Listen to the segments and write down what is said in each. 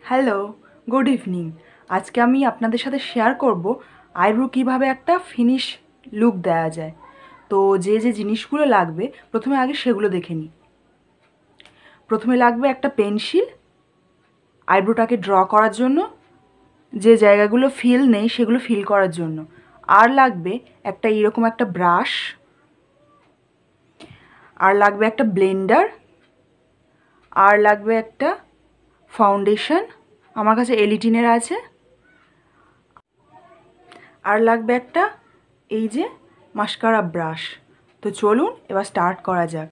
Hello, good evening. আজকে আমি আপনাদের সাথে শেয়ার করব আইব্রো কীভাবে একটা ফিনিশ লুক দেওয়া যায়। তো যে যে জিনিসগুলো লাগবে প্রথমে আগে সেগুলো দেখে নিই। প্রথমে লাগবে একটা পেন্সিল আইব্রোটাকে ড্র করার জন্য, যে জায়গাগুলো ফিল নেই সেগুলো ফিল করার জন্য। আর লাগবে একটা এরকম একটা ব্রাশ, আর লাগবে একটা ব্লেন্ডার, আর লাগবে একটা ফাউন্ডেশন, আমার কাছে এলিটিনের আছে, আর লাগবে একটা এই যে মাস্কারা ব্রাশ। তো চলুন এবার স্টার্ট করা যাক।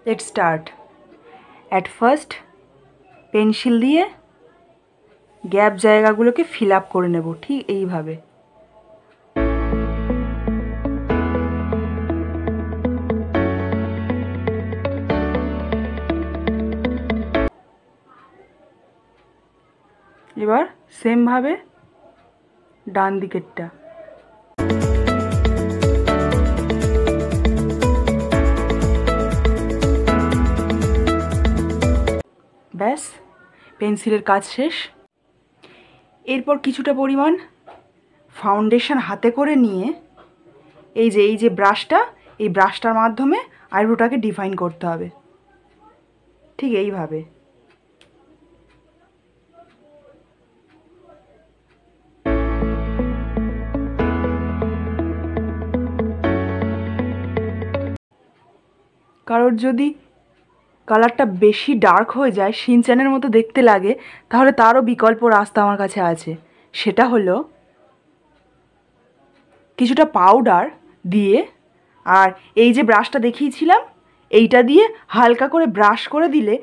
Let's start. At first pencil দিয়ে গ্যাপ জায়গাগুলোকে ফিল আপ করে নেব ঠিক এইভাবে। এবার সেমভাবে ডান দিকেরটা। ব্যাস, পেন্সিলের কাজ শেষ। এরপর কিছুটা পরিমাণ ফাউন্ডেশন হাতে করে নিয়ে এই যে ব্রাশটা, এই ব্রাশটার মাধ্যমে আইব্রোটাকে ডিফাইন করতে হবে ঠিক এইভাবে। কারোর যদি কালারটা বেশি ডার্ক হয়ে যায়, শিনচ্যানের মতো দেখতে লাগে, তাহলে তারও বিকল্প রাস্তা আমার কাছে আছে। সেটা হলো কিছুটা পাউডার দিয়ে, আর এই যে ব্রাশটা দেখিয়েছিলাম এইটা দিয়ে হালকা করে ব্রাশ করে দিলে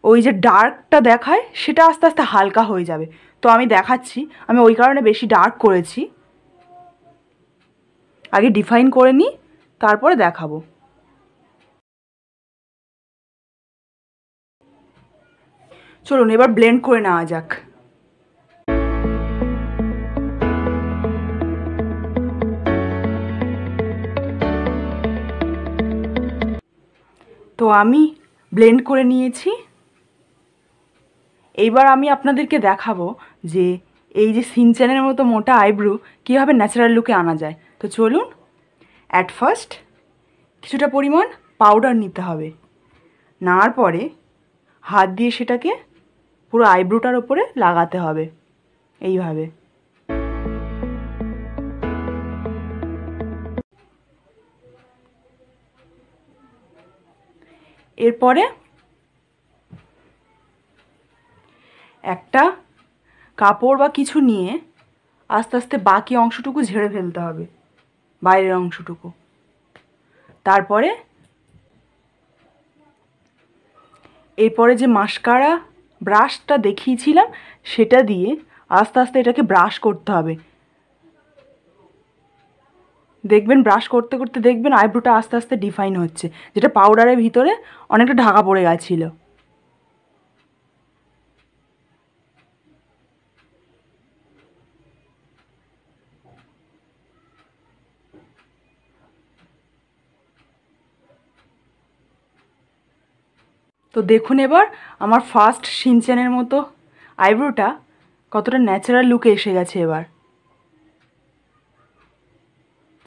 ওই যে ডার্কটা দেখায় সেটা আস্তে আস্তে হালকা হয়ে যাবে। তো আমি দেখাচ্ছি, আমি ওই কারণে বেশি ডার্ক করেছি। আগে ডিফাইন করে নিই, তারপরে দেখাবো। চলুন এবার ব্লেন্ড করে নেওয়া যাক। তো আমি ব্লেন্ড করে নিয়েছি। এইবার আমি আপনাদেরকে দেখাবো যে এই যে শিনচ্যানের মতো মোটা আইব্রো কীভাবে ন্যাচারাল লুকে আনা যায়। তো চলুন। অ্যাট ফার্স্ট কিছুটা পরিমাণ পাউডার নিতে হবে। নেওয়ার পরে হাত দিয়ে সেটাকে পুরো আইব্রোটার ওপরে লাগাতে হবে এইভাবে। এরপরে একটা কাপড় বা কিছু নিয়ে আস্তে আস্তে বাকি অংশটুকু ঝেড়ে ফেলতে হবে, বাইরের অংশটুকু। তারপরে এরপরে যে মাস্কারা ব্রাশটা দেখিয়েছিলাম সেটা দিয়ে আস্তে আস্তে এটাকে ব্রাশ করতে হবে। দেখবেন ব্রাশ করতে করতে দেখবেন আইব্রোটা আস্তে আস্তে ডিফাইন হচ্ছে, যেটা পাউডারের ভিতরে অনেকটা ঢাকা পড়ে গেছিলো। তো দেখুন এবার আমার ফার্স্ট শিনচ্যানের মতো আইব্রোটা কতটা ন্যাচারাল লুকে এসে গেছে। এবার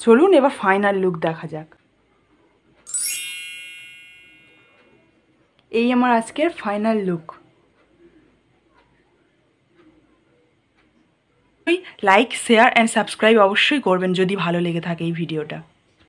চলুন এবার ফাইনাল লুক দেখা যাক। এই আমার আজকের final look. Like, share and subscribe অবশ্যই করবেন যদি ভালো লেগে থাকে এই ভিডিওটা।